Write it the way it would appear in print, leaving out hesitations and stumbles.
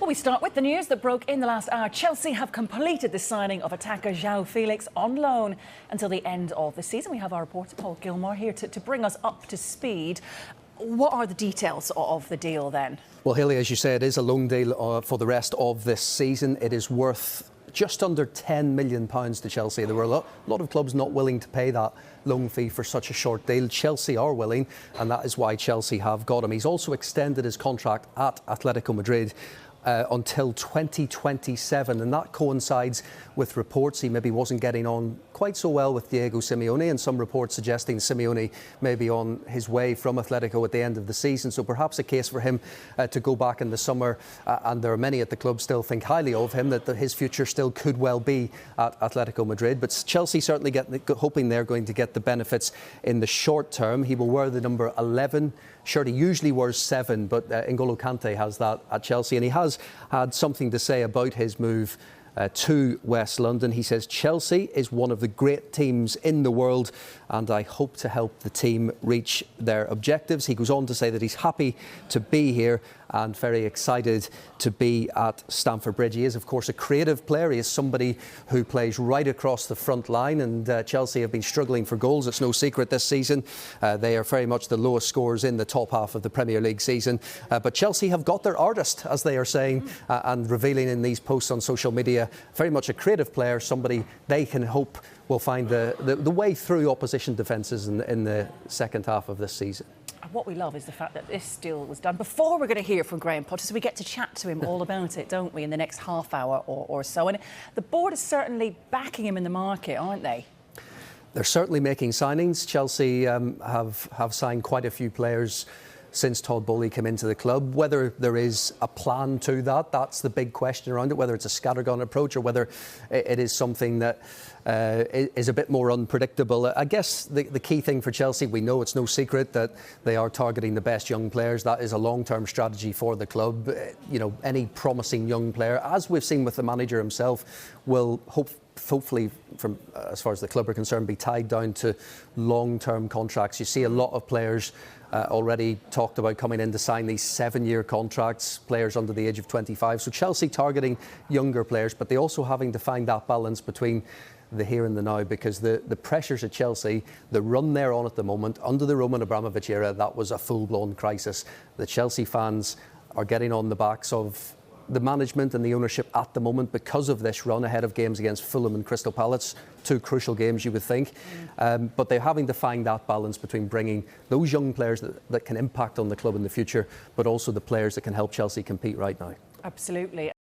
Well, we start with the news that broke in the last hour. Chelsea have completed the signing of attacker Joao Felix on loan until the end of the season. We have our reporter Paul Gilmore here to bring us up to speed. What are the details of the deal then? Well, Hayley, as you say, it is a loan deal for the rest of this season. It is worth just under £10 million to Chelsea. There were a lot of clubs not willing to pay that loan fee for such a short deal. Chelsea are willing, and that is why Chelsea have got him. He's also extended his contract at Atletico Madrid until 2027, and that coincides with reports he maybe wasn't getting on quite so well with Diego Simeone, and some reports suggesting Simeone may be on his way from Atletico at the end of the season, so perhaps a case for him to go back in the summer, and there are many at the club still think highly of him, that his future still could well be at Atletico Madrid. But Chelsea certainly hoping they're going to get the benefits in the short term. He will wear the number 11 shirt. He usually wears 7, but N'Golo Kante has that at Chelsea, and he has had something to say about his move to West London. He says, "Chelsea is one of the great teams in the world, and I hope to help the team reach their objectives." He goes on to say that he's happy to be here and very excited to be at Stamford Bridge. He is, of course, a creative player. He is somebody who plays right across the front line, and Chelsea have been struggling for goals. It's no secret this season. They are very much the lowest scorers in the top half of the Premier League season. But Chelsea have got their artist, as they are saying, and revealing in these posts on social media, very much a creative player, somebody they can hope will find the way through opposition defences in the second half of this season. What we love is the fact that this deal was done before we're going to hear from Graham Potter, so we get to chat to him all about it, don't we, in the next half hour or so. And the board is certainly backing him in the market, aren't they? They're certainly making signings. Chelsea have signed quite a few players since Todd Bowley came into the club. Whether there is a plan to that, that's the big question around it, whether it's a scattergun approach or whether it is something that is a bit more unpredictable. I guess the key thing for Chelsea, we know it's no secret that they are targeting the best young players. That is a long-term strategy for the club. You know, any promising young player, as we've seen with the manager himself, will hopefully, from as far as the club are concerned, be tied down to long-term contracts. You see a lot of players already talked about coming in to sign these 7-year contracts, players under the age of 25. So Chelsea targeting younger players, but they also having to find that balance between the here and the now, because the pressures at Chelsea, the run they're on at the moment, under the Roman Abramovich era, that was a full-blown crisis. The Chelsea fans are getting on the backs of the management and the ownership at the moment because of this run ahead of games against Fulham and Crystal Palace, 2 crucial games you would think. But they're having to find that balance between bringing those young players that can impact on the club in the future, but also the players that can help Chelsea compete right now. Absolutely.